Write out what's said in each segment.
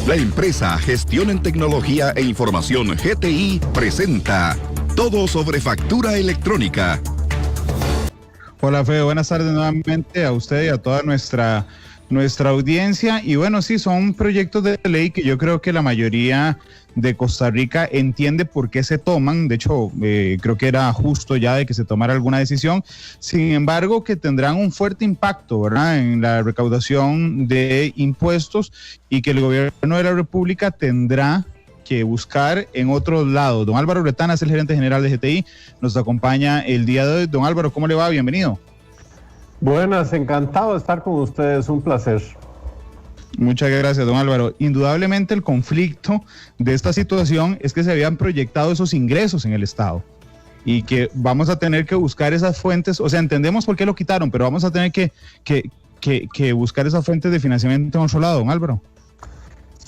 La empresa Gestión en Tecnología e Información GTI presenta Todo sobre Factura Electrónica. Hola Fede, buenas tardes nuevamente a usted y a toda nuestra audiencia. Y bueno, sí, son proyectos de ley que yo creo que la mayoría de Costa Rica entiende por qué se toman. De hecho, creo que era justo ya de que se tomara alguna decisión. Sin embargo, que tendrán un fuerte impacto, ¿verdad?, en la recaudación de impuestos y que el gobierno de la República tendrá que buscar en otros lados. Don Álvaro Retana es el gerente general de GTI, nos acompaña el día de hoy. Don Álvaro, ¿cómo le va? Bienvenido. Buenas, encantado de estar con ustedes, un placer. Muchas gracias, don Álvaro. Indudablemente el conflicto de esta situación es que se habían proyectado esos ingresos en el Estado y que vamos a tener que buscar esas fuentes. O sea, entendemos por qué lo quitaron, pero vamos a tener que buscar esas fuentes de financiamiento en otro lado, don Álvaro.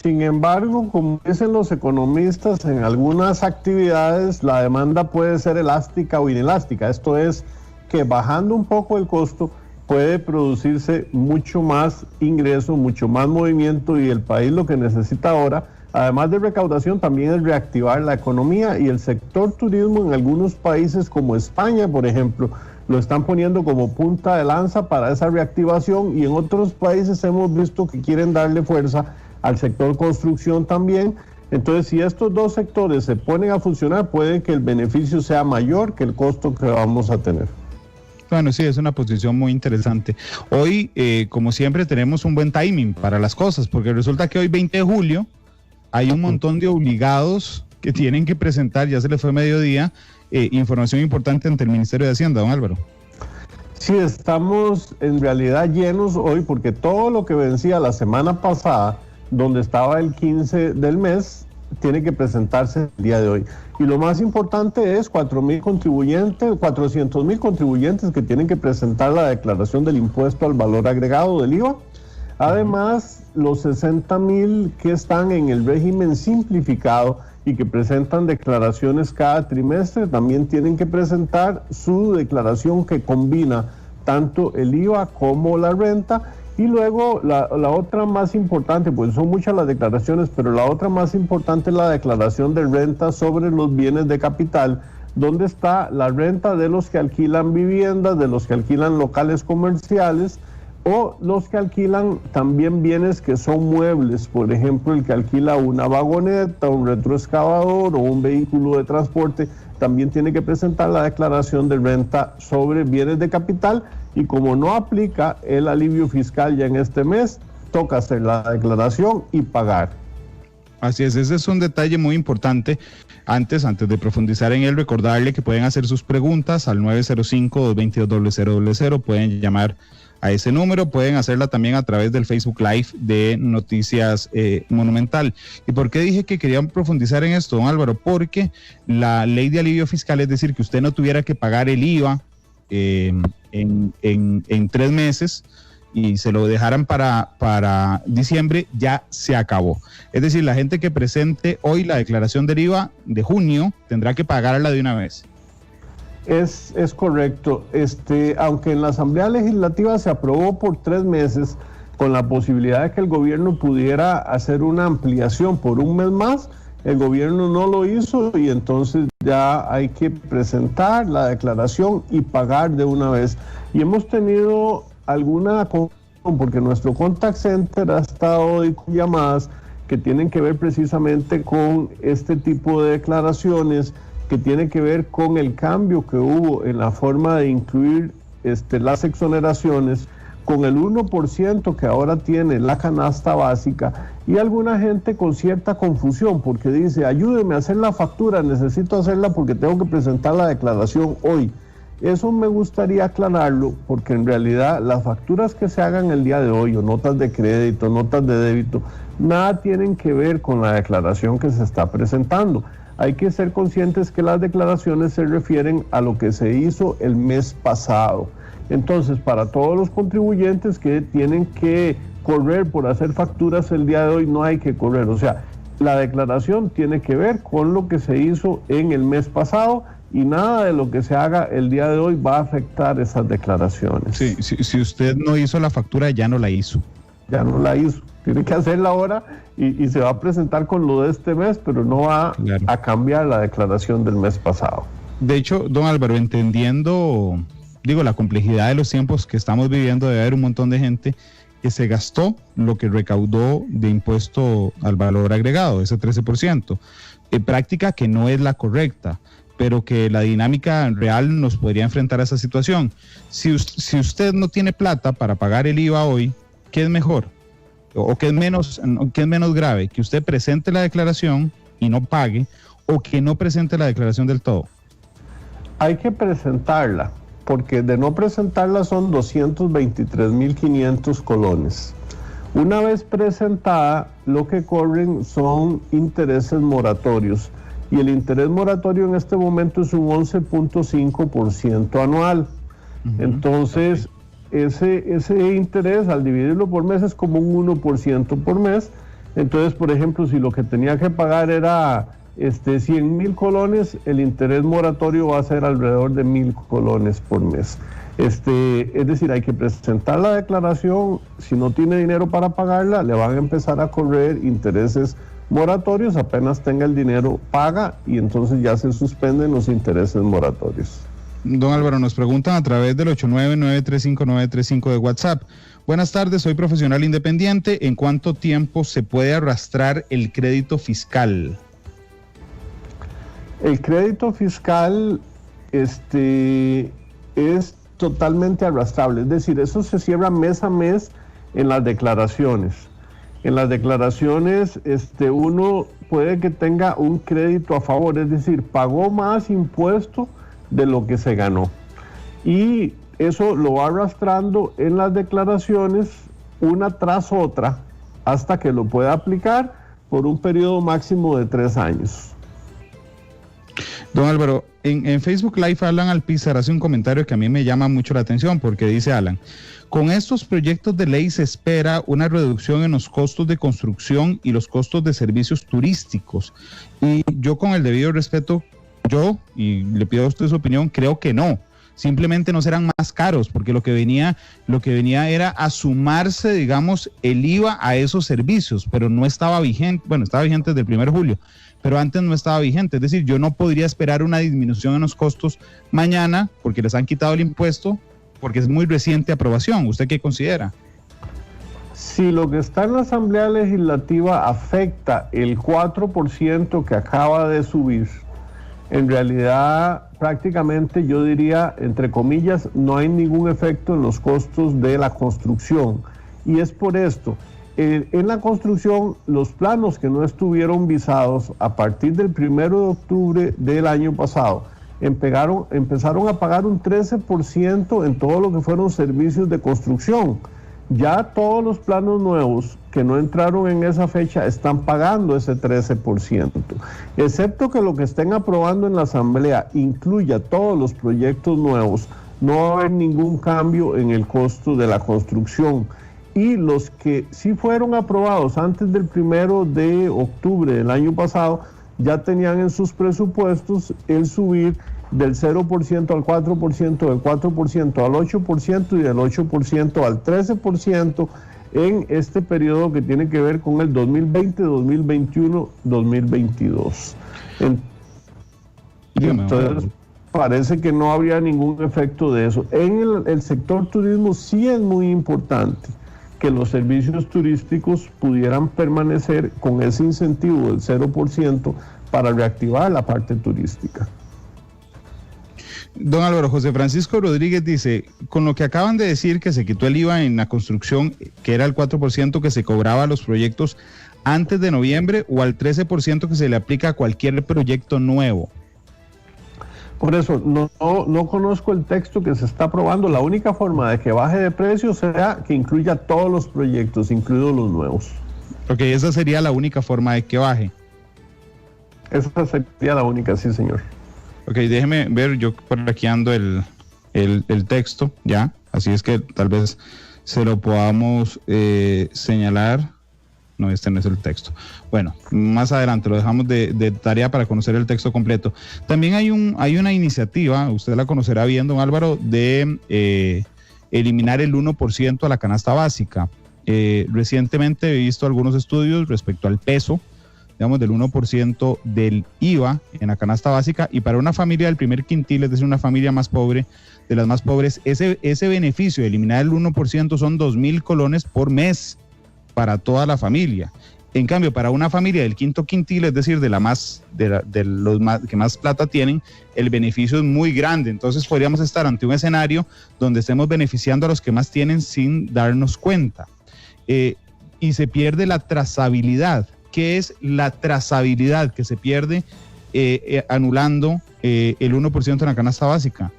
Sin embargo, como dicen los economistas, en algunas actividades la demanda puede ser elástica o inelástica. Esto es que bajando un poco el costo puede producirse mucho más ingreso, mucho más movimiento, y el país lo que necesita ahora, además de recaudación, también es reactivar la economía, y el sector turismo en algunos países como España, por ejemplo, lo están poniendo como punta de lanza para esa reactivación, y en otros países hemos visto que quieren darle fuerza al sector construcción también. Entonces, si estos dos sectores se ponen a funcionar, puede que el beneficio sea mayor que el costo que vamos a tener. Bueno, sí, es una posición muy interesante. Hoy, como siempre, tenemos un buen timing para las cosas, porque resulta que hoy, 20 de julio, hay un montón de obligados que tienen que presentar, ya se les fue mediodía, información importante ante el Ministerio de Hacienda, don Álvaro. Sí, estamos en realidad llenos hoy, porque todo lo que vencía la semana pasada, donde estaba el 15 del mes, tiene que presentarse el día de hoy. Y lo más importante es 400,000 contribuyentes que tienen que presentar la declaración del impuesto al valor agregado del IVA. Además, los 60,000 que están en el régimen simplificado y que presentan declaraciones cada trimestre, también tienen que presentar su declaración que combina tanto el IVA como la renta. Y luego la otra más importante, pues son muchas las declaraciones, pero la otra más importante es la declaración de renta sobre los bienes de capital, donde está la renta de los que alquilan viviendas, de los que alquilan locales comerciales o los que alquilan también bienes que son muebles. Por ejemplo, el que alquila una vagoneta, un retroexcavador o un vehículo de transporte, también tiene que presentar la declaración de renta sobre bienes de capital. Y como no aplica el alivio fiscal ya en este mes, toca hacer la declaración y pagar. Así es, ese es un detalle muy importante. Antes de profundizar en él, recordarle que pueden hacer sus preguntas al 905-222-0000, pueden llamar a ese número, pueden hacerla también a través del Facebook Live de Noticias Monumental. ¿Y por qué dije que querían profundizar en esto, don Álvaro? Porque la ley de alivio fiscal, es decir, que usted no tuviera que pagar el IVA en 3 meses y se lo dejaran para diciembre, ya se acabó. Es decir, la gente que presente hoy la declaración del IVA de junio tendrá que pagarla de una vez. Es correcto. Aunque en la Asamblea Legislativa se aprobó por 3 meses, con la posibilidad de que el gobierno pudiera hacer una ampliación por 1 mes más, el gobierno no lo hizo, y entonces ya hay que presentar la declaración y pagar de una vez. Y hemos tenido alguna, porque nuestro contact center ha estado hoy con llamadas que tienen que ver precisamente con este tipo de declaraciones, que tiene que ver con el cambio que hubo en la forma de incluir las exoneraciones, con el 1% que ahora tiene la canasta básica, y alguna gente con cierta confusión porque dice: ayúdeme a hacer la factura, necesito hacerla porque tengo que presentar la declaración hoy. Eso me gustaría aclararlo, porque en realidad las facturas que se hagan el día de hoy, o notas de crédito, notas de débito, nada tienen que ver con la declaración que se está presentando. Hay que ser conscientes que las declaraciones se refieren a lo que se hizo el mes pasado. Entonces, para todos los contribuyentes que tienen que correr por hacer facturas el día de hoy, no hay que correr. O sea, la declaración tiene que ver con lo que se hizo en el mes pasado, y nada de lo que se haga el día de hoy va a afectar esas declaraciones. Sí, si usted no hizo la factura, ya no la hizo. ya no la hizo. Tiene que hacerla ahora y se va a presentar con lo de este mes, pero no va a cambiar la declaración del mes pasado. De hecho, don Álvaro, entendiendo, la complejidad de los tiempos que estamos viviendo, debe haber un montón de gente que se gastó lo que recaudó de impuesto al valor agregado, ese 13%, práctica que no es la correcta, pero que la dinámica real nos podría enfrentar a esa situación. Si usted no tiene plata para pagar el IVA hoy, ¿qué es mejor? ¿O qué es menos grave? ¿Que usted presente la declaración y no pague, o que no presente la declaración del todo? Hay que presentarla, porque de no presentarla son 223.500 colones. Una vez presentada, lo que corren son intereses moratorios, y el interés moratorio en este momento es un 11.5% anual. Entonces, ese interés, al dividirlo por mes, es como un 1% por mes. Entonces, por ejemplo, si lo que tenía que pagar era 100.000 colones, el interés moratorio va a ser alrededor de 1.000 colones por mes. Es decir, hay que presentar la declaración. Si no tiene dinero para pagarla, le van a empezar a correr intereses moratorios. Apenas tenga el dinero, paga, y entonces ya se suspenden los intereses moratorios. Don Álvaro, nos preguntan a través del 899-359-35 de WhatsApp. Buenas tardes, soy profesional independiente. ¿En cuánto tiempo se puede arrastrar el crédito fiscal? El crédito fiscal es totalmente arrastrable, es decir, eso se cierra mes a mes en las declaraciones. En las declaraciones uno puede que tenga un crédito a favor, es decir, pagó más impuesto de lo que se ganó. Y eso lo va arrastrando en las declaraciones una tras otra hasta que lo pueda aplicar por un periodo máximo de 3 años. Don Álvaro, en Facebook Live Alan Alpizar hace un comentario que a mí me llama mucho la atención, porque dice Alan: con estos proyectos de ley se espera una reducción en los costos de construcción y los costos de servicios turísticos. Y yo, con el debido respeto, y le pido a usted su opinión, creo que no. Simplemente no serán más caros, porque lo que venía era a sumarse, digamos, el IVA a esos servicios, pero no estaba vigente. Bueno, estaba vigente desde el 1 de julio, pero antes no estaba vigente. Es decir, yo no podría esperar una disminución en los costos mañana porque les han quitado el impuesto, porque es muy reciente aprobación. ¿Usted qué considera? Si lo que está en la Asamblea Legislativa afecta el 4% que acaba de subir, en realidad prácticamente, yo diría, entre comillas, no hay ningún efecto en los costos de la construcción. Y es por esto: en la construcción, los planos que no estuvieron visados a partir del 1 de octubre del año pasado empezaron a pagar un 13% en todo lo que fueron servicios de construcción. Ya todos los planos nuevos que no entraron en esa fecha están pagando ese 13%, excepto que lo que estén aprobando en la Asamblea incluya todos los proyectos nuevos. No va a haber ningún cambio en el costo de la construcción. Y los que sí fueron aprobados antes del 1 de octubre del año pasado ya tenían en sus presupuestos el subir del 0% al 4%, del 4% al 8% y del 8% al 13% en este periodo que tiene que ver con el 2020, 2021, 2022. Entonces, parece que no habría ningún efecto de eso. En el sector turismo sí es muy importante que los servicios turísticos pudieran permanecer con ese incentivo del 0% para reactivar la parte turística. Don Álvaro, José Francisco Rodríguez dice: con lo que acaban de decir, que se quitó el IVA en la construcción, que era el 4% que se cobraba a los proyectos antes de noviembre, o al 13% que se le aplica a cualquier proyecto nuevo. Por eso, no conozco el texto que se está aprobando. La única forma de que baje de precio será que incluya todos los proyectos, incluidos los nuevos. Ok, esa sería la única forma de que baje. Esa sería la única, sí, señor. Ok, déjeme ver, yo por aquí ando el texto, ya, así es que tal vez se lo podamos señalar. No, este no es el texto. Bueno, más adelante lo dejamos de tarea para conocer el texto completo. También hay una iniciativa, usted la conocerá bien, don Álvaro, de eliminar el 1% a la canasta básica. Recientemente he visto algunos estudios respecto al peso, digamos, del 1% del IVA en la canasta básica, y para una familia del primer quintil, es decir, una familia más pobre, de las más pobres, ese beneficio de eliminar el 1% son 2,000 colones por mes para toda la familia. En cambio, para una familia del quinto quintil, es decir, de los que más plata tienen, el beneficio es muy grande. Entonces podríamos estar ante un escenario donde estemos beneficiando a los que más tienen sin darnos cuenta. Y se pierde la trazabilidad. ¿Qué es la trazabilidad que se pierde anulando el 1% en la canasta básica?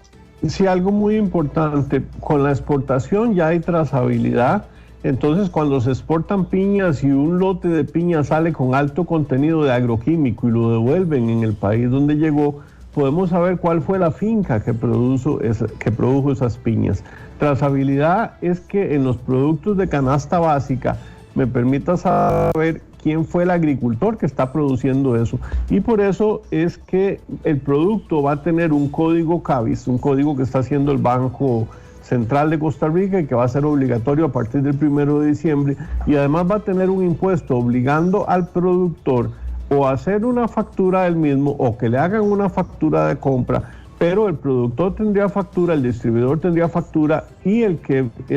Sí, algo muy importante, con la exportación ya hay trazabilidad. Entonces, cuando se exportan piñas y un lote de piñas sale con alto contenido de agroquímico y lo devuelven en el país donde llegó, podemos saber cuál fue la finca que produjo esas piñas. Trazabilidad es que en los productos de canasta básica me permita saber quién fue el agricultor que está produciendo eso. Y por eso es que el producto va a tener un código CABIS, un código que está haciendo el Banco Central de Costa Rica y que va a ser obligatorio a partir del 1 de diciembre, y además va a tener un impuesto obligando al productor o a hacer una factura del mismo o que le hagan una factura de compra, pero el productor tendría factura, el distribuidor tendría factura y el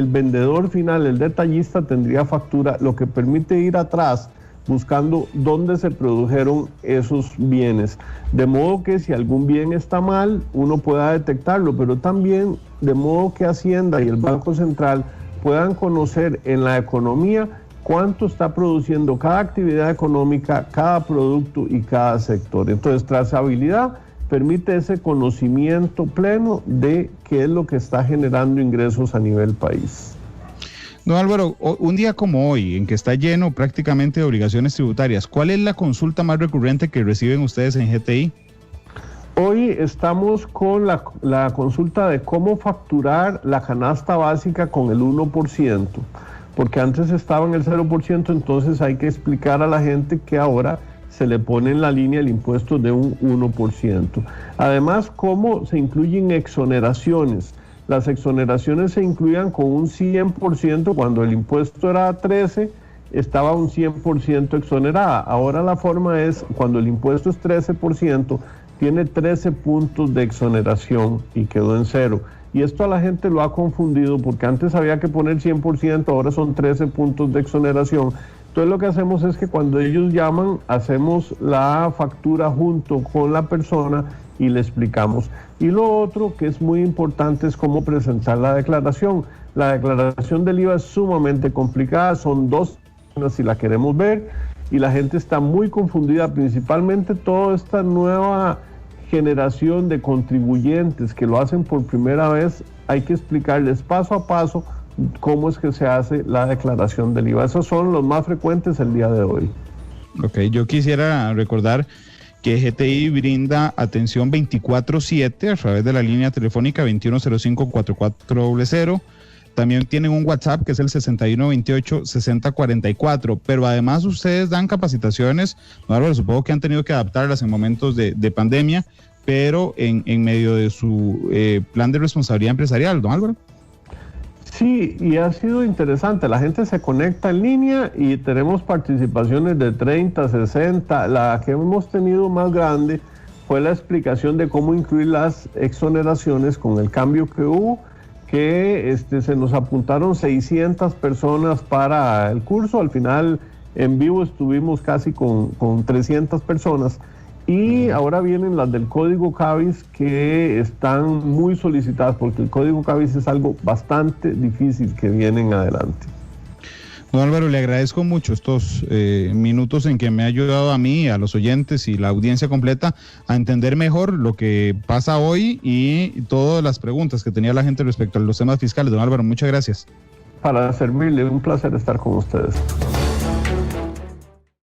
vendedor final, el detallista, tendría factura, lo que permite ir atrás buscando dónde se produjeron esos bienes. De modo que si algún bien está mal, uno pueda detectarlo, pero también de modo que Hacienda y el Banco Central puedan conocer en la economía cuánto está produciendo cada actividad económica, cada producto y cada sector. Entonces, trazabilidad permite ese conocimiento pleno de qué es lo que está generando ingresos a nivel país. Don Álvaro, un día como hoy, en que está lleno prácticamente de obligaciones tributarias, ¿cuál es la consulta más recurrente que reciben ustedes en GTI? Hoy estamos con la consulta de cómo facturar la canasta básica con el 1%, porque antes estaba en el 0%, entonces hay que explicar a la gente que ahora se le pone en la línea el impuesto de un 1%. Además, cómo se incluyen exoneraciones. Las exoneraciones se incluían con un 100%, cuando el impuesto era 13%, estaba un 100% exonerada. Ahora la forma es, cuando el impuesto es 13%, tiene 13 puntos de exoneración y quedó en 0. Y esto a la gente lo ha confundido porque antes había que poner 100%, ahora son 13 puntos de exoneración. Entonces lo que hacemos es que cuando ellos llaman, hacemos la factura junto con la persona y le explicamos. Y lo otro que es muy importante es cómo presentar la declaración. La declaración del IVA es sumamente complicada, son 2 si la queremos ver, y la gente está muy confundida, principalmente toda esta nueva generación de contribuyentes que lo hacen por primera vez. Hay que explicarles paso a paso cómo es que se hace la declaración del IVA. Esos son los más frecuentes el día de hoy. Ok, yo quisiera recordar que GTI brinda atención 24/7 a través de la línea telefónica 2105-4400. También tienen un WhatsApp que es el 6128-6044, pero además ustedes dan capacitaciones, no, Álvaro, supongo que han tenido que adaptarlas en momentos de pandemia, pero en medio de su plan de responsabilidad empresarial, don Álvaro. Sí, y ha sido interesante, la gente se conecta en línea y tenemos participaciones de 30, 60, la que hemos tenido más grande fue la explicación de cómo incluir las exoneraciones con el cambio que hubo, que se nos apuntaron 600 personas para el curso, al final en vivo estuvimos casi con 300 personas, y ahora vienen las del código CABIS que están muy solicitadas, porque el código CABIS es algo bastante difícil que vienen adelante. Don Álvaro, le agradezco mucho estos minutos en que me ha ayudado a mí, a los oyentes y la audiencia completa a entender mejor lo que pasa hoy y todas las preguntas que tenía la gente respecto a los temas fiscales. Don Álvaro, muchas gracias. Para servirle, un placer estar con ustedes.